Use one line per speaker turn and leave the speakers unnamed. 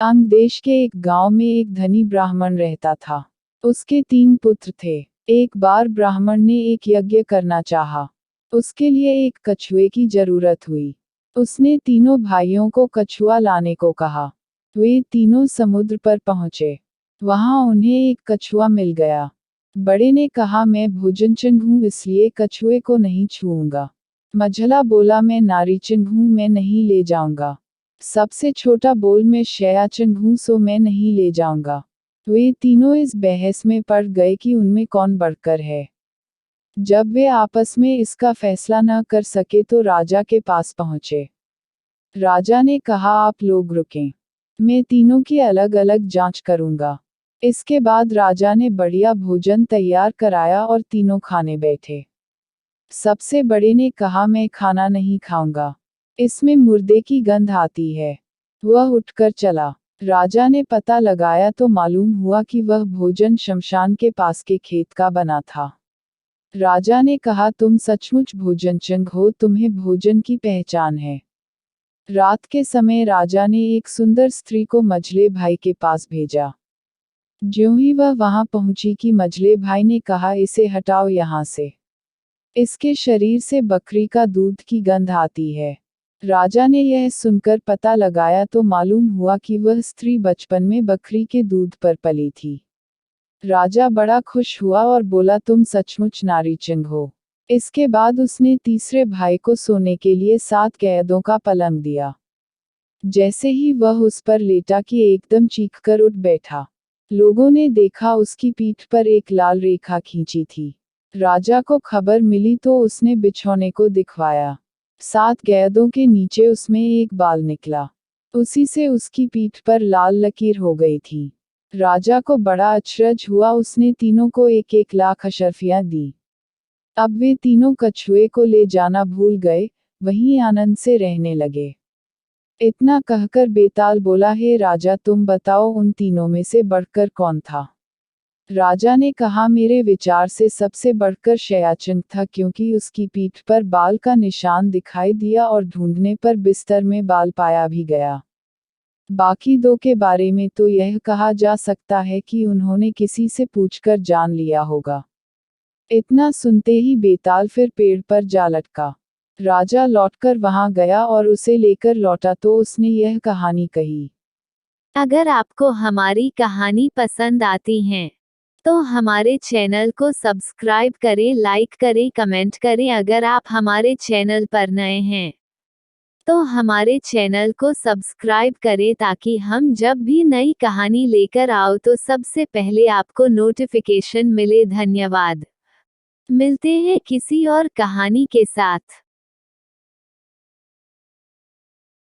अंग देश के एक गांव में एक धनी ब्राह्मण रहता था। उसके 3 पुत्र थे। एक बार ब्राह्मण ने एक यज्ञ करना चाहा। उसके लिए एक कछुए की जरूरत हुई। उसने तीनों भाइयों को कछुआ लाने को कहा। वे तीनों समुद्र पर पहुंचे। वहां उन्हें एक कछुआ मिल गया। बड़े ने कहा, मैं भोजनचंग हूं इसलिए कछुए को नहीं छूऊंगा। मझला बोला, मैं नारीचंग हूं, मैं नहीं ले जाऊंगा। सबसे छोटा बोल, मैं शयाचंग हूं सो मैं नहीं ले जाऊंगा। वे तीनों इस बहस में पड़ गए कि उनमें कौन बढ़कर है। जब वे आपस में इसका फैसला न कर सके तो राजा के पास पहुंचे। राजा ने कहा, आप लोग रुकें, मैं तीनों की अलग अलग जांच करूंगा। इसके बाद राजा ने बढ़िया भोजन तैयार कराया और तीनों खाने बैठे। सबसे बड़े ने कहा, मैं खाना नहीं खाऊंगा, इसमें मुर्दे की गंध आती है। वह उठकर चला। राजा ने पता लगाया तो मालूम हुआ कि वह भोजन शमशान के पास के खेत का बना था। राजा ने कहा, तुम सचमुच भोजनचंग हो, तुम्हें भोजन की पहचान है। रात के समय राजा ने एक सुंदर स्त्री को मझले भाई के पास भेजा। ज्यों ही वह वहां पहुंची कि मझले भाई ने कहा, इसे हटाओ यहां से, इसके शरीर से बकरी का दूध की गंध आती है। राजा ने यह सुनकर पता लगाया तो मालूम हुआ कि वह स्त्री बचपन में बकरी के दूध पर पली थी। राजा बड़ा खुश हुआ और बोला, तुम सचमुच नारीचंग हो। इसके बाद उसने तीसरे भाई को सोने के लिए 7 कैदों का पलंग दिया। जैसे ही वह उस पर लेटा कि एकदम चीखकर उठ बैठा। लोगों ने देखा उसकी पीठ पर एक लाल रेखा खींची थी। राजा को खबर मिली तो उसने बिछौने को दिखवाया। 7 कैदों के नीचे उसमें एक बाल निकला। उसी से उसकी पीठ पर लाल लकीर हो गई थी। राजा को बड़ा अचरज हुआ। उसने तीनों को 1-1 लाख अशर्फियां दी। अब वे तीनों कछुए को ले जाना भूल गए, वहीं आनंद से रहने लगे। इतना कहकर बेताल बोला, हे राजा, तुम बताओ उन तीनों में से बढ़कर कौन था। राजा ने कहा, मेरे विचार से सबसे बढ़कर शयाचंग था, क्योंकि उसकी पीठ पर बाल का निशान दिखाई दिया और ढूंढने पर बिस्तर में बाल पाया भी गया। बाकी 2 के बारे में तो यह कहा जा सकता है कि उन्होंने किसी से पूछकर जान लिया होगा। इतना सुनते ही बेताल फिर पेड़ पर जा लटका। राजा लौटकर वहां गया और उसे लेकर लौटा तो उसने यह कहानी कही।
अगर आपको हमारी कहानी पसंद आती है तो हमारे चैनल को सब्सक्राइब करें, लाइक करें, कमेंट करें। अगर आप हमारे चैनल पर नए हैं तो हमारे चैनल को सब्सक्राइब करें ताकि हम जब भी नई कहानी लेकर आओ तो सबसे पहले आपको नोटिफिकेशन मिले। धन्यवाद। मिलते हैं किसी और कहानी के साथ।